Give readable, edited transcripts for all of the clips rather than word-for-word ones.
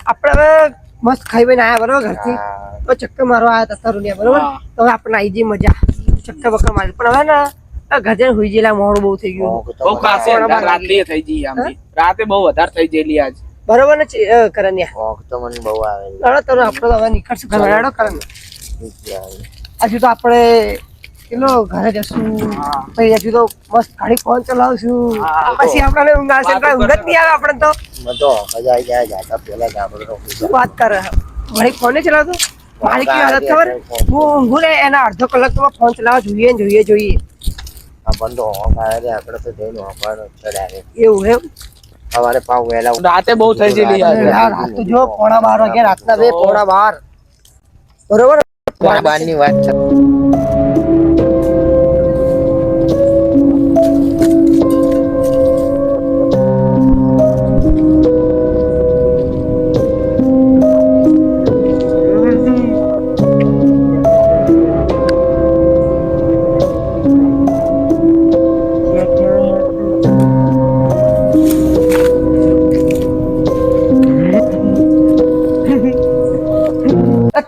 આપણે હવે મસ્ત ખાઈ બઈને આયા બરોબર ઘરથી તો ચક્કર મારવા આયા હતા તરુણિયા બરોબર તો હવે આપણે આવી જઈએ મજા ચક્કર બક્કર મારી પણ હવે ને ઘર જઈને હુઈ જેલા મોડું બહુ થઈ ગયું બહુ ખાસી રાતે થઈ ગઈ આમથી રાતે બહુ વધારે થઈ ગયેલી આજ બરોબર ને કરણ્યા તો મને બહુ આવે તરુણ આપણે તો હવે નીકળશું ઘર હેડો કરણ હજુ તો આપણે કેટલો ઘરે જશું પછી હજુ તો મસ્ત ગાડી ફોન ચલાવશું પછી આપણને ઊંઘ આવશે ઊંઘ જ નહીં આવે આપણે તો મજો મજા આવી જાય જાતા પેલા જ આપણે શું વાત કરે મારી ફોન ચલાવતો મારી કેવી હાલત ખબર હું ઊંઘું ને એના અડધો કલાક તો ફોન ચલાવવા જોઈએ આ બંધો આપણે તો જઈને આપણે ચડાવે એવું એમ અમારે પાવ વેલા રાતે બહુ થઈ ગયેલી યાર રાત તો જો 12:15 વાગે રાતના 2:12 બરોબર 12 ની વાત છે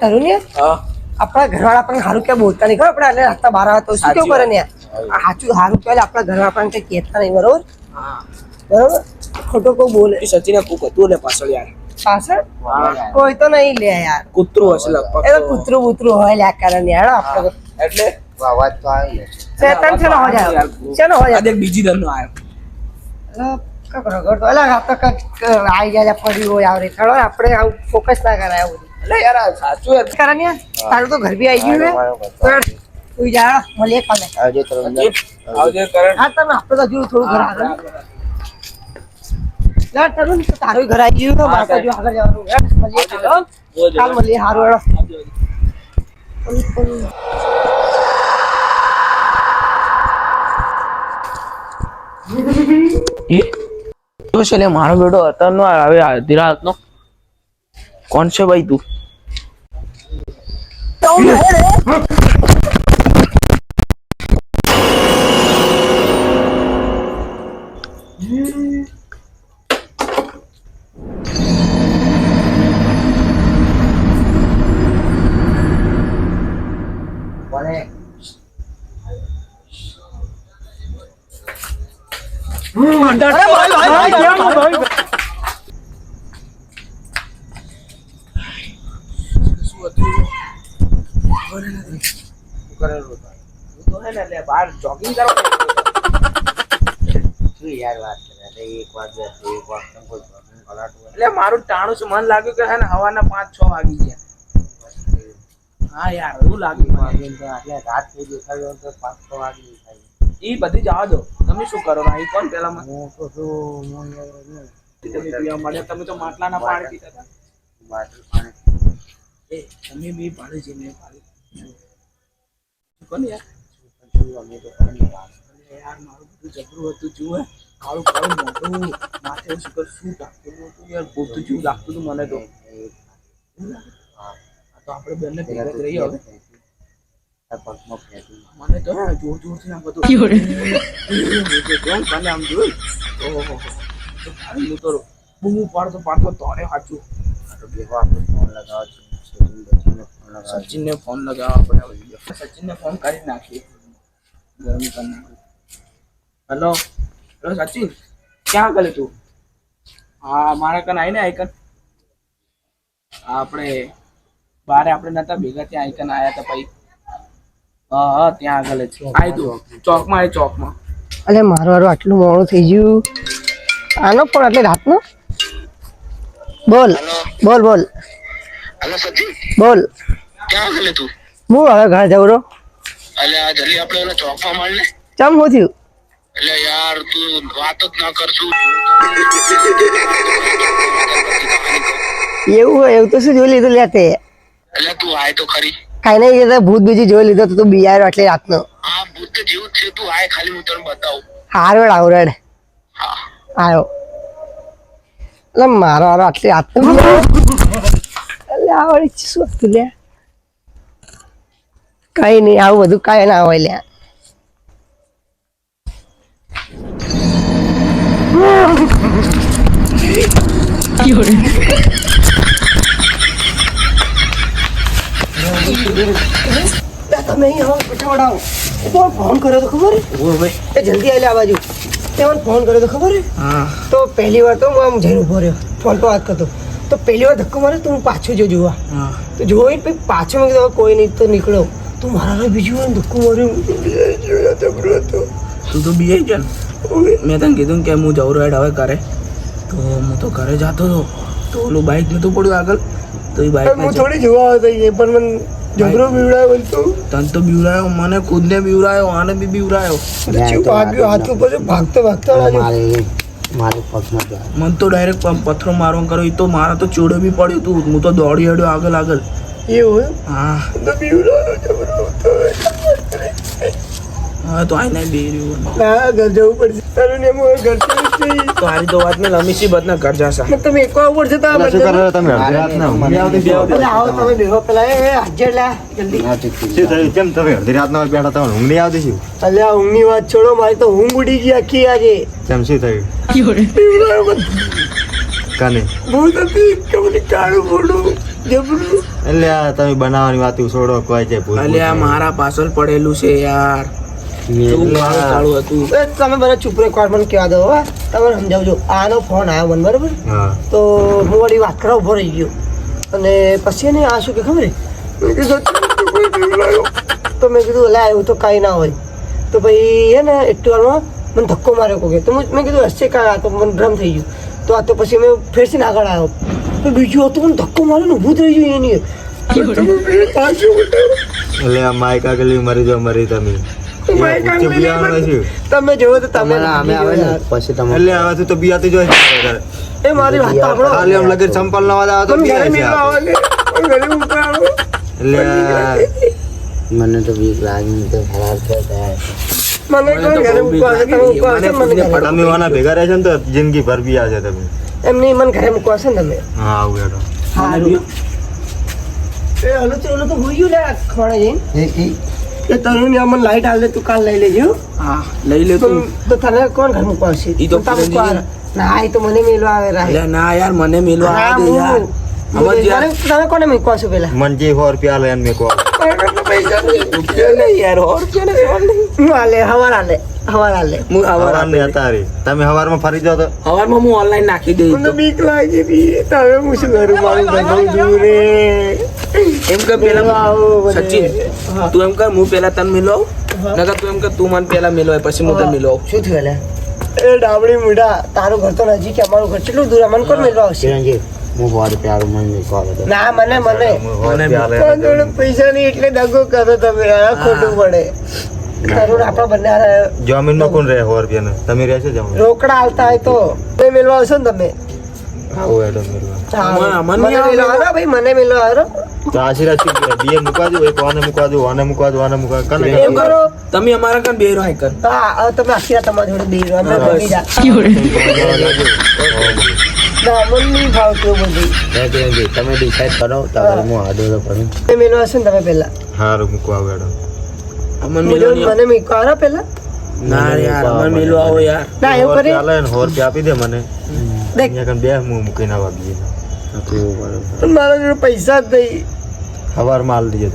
તરુણિયા આપણા ઘરવાળા આપણને સારું ક્યાં બોલતા નહીં ખબર આપણે રાતના 12 તો શું કેવું કરે ને સાચું સારું કહેવાય આપણા ઘરવાળા આપણને કઈ કહેતા નહીં બરોબર બરોબર ખોટો કોઈ બોલે સચિને કુક હતું ને પાછળ યાર પાછળ કોઈ તો નહીં લે યાર કૂતરું હશે લગભગ એ તો કૂતરું હોય લ્યા કારણ યાર આપણે એટલે અવાજ તો આવી શેતાન છે ને હોય યાર શેનો હોય આ દેખ બીજી દરનો આવ્યો કકરો અલા આપણે કક આવી જાય ફરી હોય આવરે ચલો આપણે આવું ફોકસ ના કરાય આવું એટલે યાર સાચું યાર કારણ તારું તો ઘર બી આવી ગયું ને તું જા મળીએ કાલે આવજે આવજે કરણ હા તમે આપણે તો હજુ થોડું ઘર આગળ લા તરુણ તારું ઘર આવી ગયું મારે તો હજુ આગળ જવાનું મળીએ કાલ મળીએ હારું હેડો તો છે મારો બેટો અત્યારનો હવે અડધી રાતનો કોણ છે ભાઈ તું બાર જોગિંગ કરો યાર વાત કરે એક વાગે કોઈ એટલે મારું ટાણું છે મન લાગ્યું કે હે ને હવાના 5-6 વાગી ગયા હા યાર એવું લાગ્યું એટલે રાત થઈ દેખાયો તો 5-6 વાગે દેખાય ઈ બધી જવા દો તમે શું કરો ના કોણ પેલા હું તો શું તમે પીવા મળ્યા તમે તો માટલાના પાણી પીતા હતા બાટલી પાણી એ તમે બી પાણી છે મેં પાણી કોણ યાર અમે તો કરી યાર મારું બધું જબરું હતું જુએ કાળું કાળું મોટું માથે શું લાગતું હતું યાર બધું જેવું લાગતું હતું મને તો તો આપણે બંને ભેગા જ રહી હવે મને તો જોર જોરથી ના બધું મને આમ જોયું ઓહો હું તો બૂમ પાડતો તોરે સાચું સચિનને ફોન લગાવવા પડે સચિનને ફોન કરી નાખીએ ગરમ કરી નાખીએ હેલો સચિન ક્યાં ગયો તું હા મારા કન આવીને આઈકન આપણે બારે આપણે નતા ભેગા ત્યાં આઈકન આવ્યા હતા પછી હા ત્યાં આગળ જ આવી તું ચોકમાં અરે મારું આટલું મોડું થઈ ગયું આનો પણ એટલે રાતનો બોલ હેલો સચિન બોલ ક્યાં ગયો તું હું હવે ઘર જવું રહો એટલે આ જલ્દી આપણે ઓલા ચોકમાં મળને ચમ હું થયું એટલે યાર તું વાત જ ના કરશું એવું તો શું જોઈ લીધું લેતે એટલે તું આય તો ખરી કઈ નહીં ભૂત બીજી જોઈ લીધો તો તું બિયાર એટલે રાતનો હા ભૂત જેવું જ છે તું આય ખાલી હું તને બતાવું હારવેડ આવરેડ હા આવ્યો એટલે મારો આટલી રાતનો એટલે આવડી શું હતું લે કઈ નહીં આવું બધું કઈ ના હોય લ્યા તમે અહીં આવો ફટાફટ આવો એ તો ફોન કર્યો તો ખબર ઓ ભાઈ એ જલ્દી આવી આ બાજુ તે મને ફોન કર્યો તો ખબર હા તો પહેલી વાર તો હું આમ જઈને ઉભો રહ્યો ફોન તો વાત કરતો તો પહેલી વાર ધક્કો માર્યો તો હું પાછું જો જોવા હા તો જોઈને પછી પાછો મેં કીધું હવે કોઈ નહીં તો નીકળ્યો તો મારા બીજું વાર ધક્કો માર્યો તું તો બી ગયો ને મેં તને કીધું કે હું જવું રાઈડ હવે કરે તો હું તો ઘરે જતો હતો તો ઓલું બાઇક નતું પડ્યું આગળ તો એ બાઇક હું થોડી જોવા હતો એ પણ મને જબરો બીવડાયો બનતો તને તો બીવરાયો મને ખુદને બીવરાયો આને બી બીવરાયો ભાગ્યો હાથ ઉપર ભાગતો ભાગતો આવ્યો. મારે પગમાં જાય. મને તો ડાયરેક્ટ પથ્થરો મારવા કર્યો એ તો મારા તો ચોડે બી પડ્યું તું હું તો દોડી હડ્યો આગળ આગળ એવું એમ? હા તો બીવડાયો જબરો હતો. હવે તો આઈ નહીં બે રહ્યું ના ઘર જવું પડશે તારું ને એમાં ઘર જવું જ નહીં. તો આરી તો વાત મેં લમી સી બદના ઘર જાશા પણ તમે એકવાર ઉપર છે તો આ શું બધા- કરો તમે અડધી રાતના ઊંઘી આવતી છો? અરે આવો તમે બેહો પેલા એ હાજર લા જલ્દી. શું થયું? કેમ તમે અડધી રાતના બેઠા તમને ઊંઘ નહીં આવતી શું? અલ્યા ઊંઘની વાત છોડો મારી તો ઊંઘ ઉડી ગઈ આખી આજે કેમ શું થયું? બીવડાયો બધું. કાને? ભૂત હતી કબલી કાળું મોઢું જબરું. એટલે આ તમે બનાવવાની વાત છોડો કોઈ છે ભૂત અલ્યા મારા પાછળ પડેલું છે યાર કેવું કાળું કાળું હતું એ તમે બધા ચૂપ રહો એકવાર મને કહેવા દો હા તમે સમજાવજો આનો ફોન આવ્યો મને બરાબર હા તો હું વળી વાત કરવા ઉભો રહી ગયો અને પછી એને આ શું કે ખબર હે? મેં કીધું "સચ્ચી કોઈ બીવડાયો." તો મેં કીધું અલા એવું તો કાંઈ ના હોય તો ભાઈ હે ને એટલી વારમાં મને ધક્કો માર્યો કોકે તો મેં કીધું હશે કાંઈ આ તો મને ભ્રમ થઈ ગયું તો આ તો પછી મેં ફેરસીને આગળ આવ્યો તો બીજું હતું મને ધક્કો માર્યો ને ઊભું થઈ ગયું એની એટલે આ માઈક આગળ મરી જાઓ મરી તમે તમે જોવો તો તમે અમે આવે ને પછી તમે એટલે હવે તું તો બિયાતી જોઈ એ મારી વાત સાંભળો ખાલી આમ લગર ચંપલ ના વાળા તો તમે ઘરે બિયા છે મેળવા આવો ને તમે ઘરે ઊંઘવા આવો. એટલે મને તો બીક લાગી તો ખરાબ છે મને કોઈ ઘરે મૂકવા હશે, તમે મૂકવા હશે ને મને ઘરે. તમે વાના ભેગા રહેશો ને તો જિંદગી ભર બિયા છે તમે એમ નહીં મને ઘરે મૂકવા હશે ને તમે હા આવું હેડો હારું. એ હલો તો ઓલો તો હોઈ ગયું લે ખવાડે જઈને એ તરુણ અમને લાઈટ આલે તું કાલ લઈ લેજો હા લઈ લે તો તું તો તને કોણ ઘર મૂકવા હશે ઈ તો તમે મૂકવા આવે. ના એ તો મને મેલવા આવે રાહ. અલ્યા ના યાર મને મેલવા હા, આવે યાર હું- આમાં મને- યાર તમે કોને મૂકવા છો પેલા મનજી 100 રૂપિયા લે મેં કહો પૈસા યાર ઓર કે ને હું હાલે હવાર હાલે હું હવાર ને અતારી તમે હવારમાં ફરી જાઓ તો હવારમાં હું ઓનલાઈન નાખી દઈ મને બીક લાગી હતી તમે હું શું કરું મારું બધું દૂર રે એમ કે પેલા આવો બધે. સચિન હા. તું એમ કર હું પેલા તને મિલો હા. નકર તું એમ કર તું મને પેલા મિલો પછી હું તને મિલો શું થયું લે એ ડાબડી મુઢા તારું ઘર તો નજીક છે અમારું ઘર કેટલું દૂર મને કોણ મેળવા આવશે હું 100 રૂપિયા મને કહો તો ના મને પણ જોડે પૈસા નહીં એટલે દગો કરો તમે આ ખોટું પડે તરુણ આપણા બંને હારે જમીન માં કોણ રહે 100 રૂપિયા ને તમે રહેશો જમીન રોકડા હાલતા હોય તો તમે મેળવા આવશો ને તમે આવું હેડો મેરવા હા, મને મને નહીં મેળવા આવજો ભાઈ મને મેળવા આવજો તો આશીર્વાદ શું કરે બીએ મૂકવા દો એક આને મૂકવા દો આને મૂકવા દો આને મૂકવા કને એમ કરો તમે અમારા કાન બે રાય કર હા હવે તમે આખી તમારા જોડે બેહી રહો અમે હા, બસ. ભગી જા ના મને નહીં ભાવતું બધું તમે ડિસાઈડ કરો તો હા. હું આડો તો પડું તમે મેળવા આવશો ને તમે પહેલા હારું મૂકવા આવું હેડો અમન મિલો મને મેળવા આવજો પહેલા ના યાર અમન મિલો આવો યાર ના એવું કરી ચાલે ને 100 રૂપિયા આપી દે મને દેખ અહીંયા કણ બે હું મૂકીને આવવા બીજે પણ મારા જોડે પૈસા જ નહીં હવાર માલ દીજો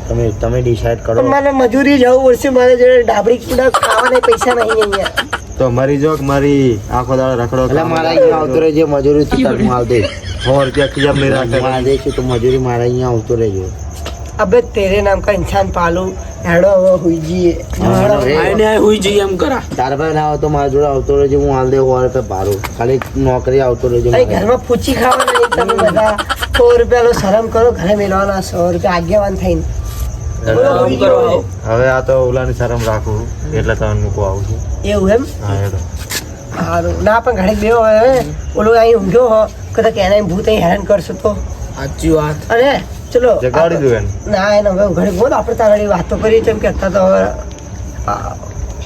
તમે તમે ડિસાઈડ કરો પણ મારે મજૂરી જવું પડશે મારે જોડે ડાબડી કુડા ખાવાના પૈસા નહીં અહીંયા તો મારી જો મારી આખો દાડો રખડો એટલે મારા અહીંયા આવતો રહેજો મજૂરી થી તને હું આલ દઈશ 100 રૂપિયા ખીજામ નહીં રાખે હું આલ દઈશ તો મજૂરી મારા અહીંયા આવતો રહેજો અબે તેરે નામ કા इंसान पालू હેડો હવે હુઈ જઈએ આઈને આ હુઈ જઈએ એમ કરા તારા ભાઈ ના આવે તો મારા જોડે આવતો રહેજો હું આલ દે 100 રૂપિયા ભાડું ખાલી નોકરી આવતો રહેજો અહીં ઘરમાં પૂછી ખાવાના નહીં તમે બધા 100 રૂપિયાનો શરમ કરો ઘરે મેળવાના 100 રૂપિયા આગેવાન થઈને બોલો, આમ હુઈ કરો જાઓ. હવે આ તો ઓલાની શરમ રાખું એટલે તમને મૂકવા આવું છું એવું એમ હા હેડો સારું ના પણ ઘરે બેહો હવે ઓલો અહીં ઊંઘ્યો હો કદાચ એના ભૂત અહીં હેરાન કરશો તો સાચી વાત અરે ચલો જગાડી દો એને ના એને હવે ઘરે બોલ આપણે તારી વાતો કરી તેમ કે અત્યારે તો હવે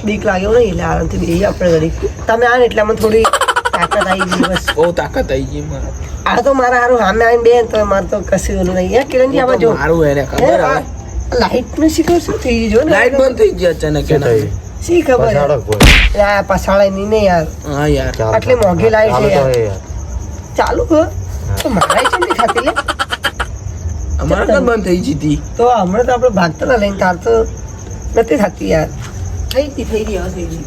બીક લાગ્યો નહીં એટલે આરામથી બેસી આપણે ઘડી તમે આ ને એટલે મને થોડી તાકાત આવી ગઈ બસ બહુ તાકાત આવી ગઈ મારા આ તો મારા હારું સામે આવીને બેન તો મારે તો કશું ઓલું નહીં કિરણજી આમાં જો મારું એને ખબર હવે લાઈટ નું શીખર શું થઈ ગયું જો ને લાઈટ બંધ થઈ ગઈ અચાનક શું એના થયું? શી ખબર પછાડો કોઈ આ પસાળાય નહીં ને યાર હા યાર ચાલો. આટલી મોંઘી લાઈટ છે ચાલો તો યાર. હે યાર. ચાલુ કર તો મારા છે નહીં ખાતી લે અમારે કદ બંધ થઈ જીતી તો હમણાં તો આપણે ભાગતા ના લઈને તાર તો નથી થતી યાર થઈ ગઈ હવે થઈ ગઈ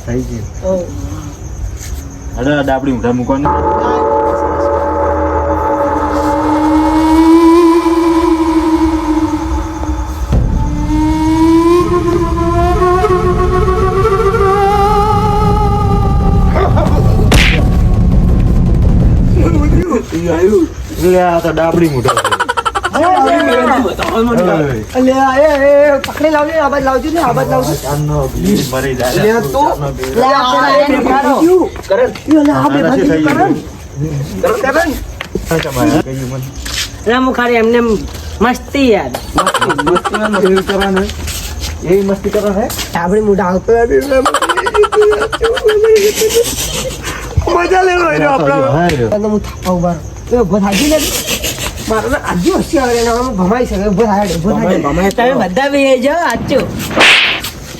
થઈ ગયું ઓ અરે આ ડાબડી ઊંધા મૂકવાની લે આ તો ડાબડી મૂઠો અલે એ પકડી લાવજે આ બાજુ લાવજો ને આ બાજુ લાવજો ચાંદનો બીજ મરી જાય લે તું લે આ બે ભાગી કરણ ગયું લે આ બે ભાગી ગયું કરણ તમારે કહ્યું મને રામુ ખાલી એમને મસ્તી યાર એવી કરવાનું એવી મસ્તી કરો હે આપણે મોઢા આવતો મજા લેવો એનો આપણે અને હું થાપા ઉભા રહું. એ ઉભો થાકી લે મારે આજુ હસી આવે એના હું ભમાઈ શકે ઉભો થાય ઉભો થાય તમે બધા બી જાઓ આચો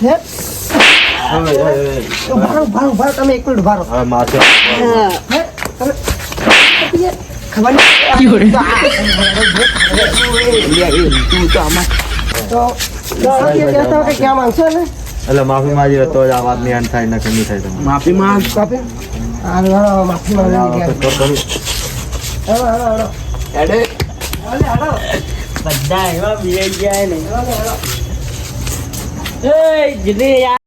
હે ઉભા રહો તમે એક મિનિટ ઉભા રહો હવે મારશે હે તમે ખબર નહીં તું તો આમાં તો કહેતા હોય કે ક્યાં માંગશો ને એટલે માફી માંગી તો જ આ વાત ની અંત થાય ને કે નહીં થાય તમારે માફી માંગ કાપે હાલો માફી માંગી આ ગયા વખત કરું. હાલો એડે હાલો બધા એવા બી ગયા ને એ જીને યાર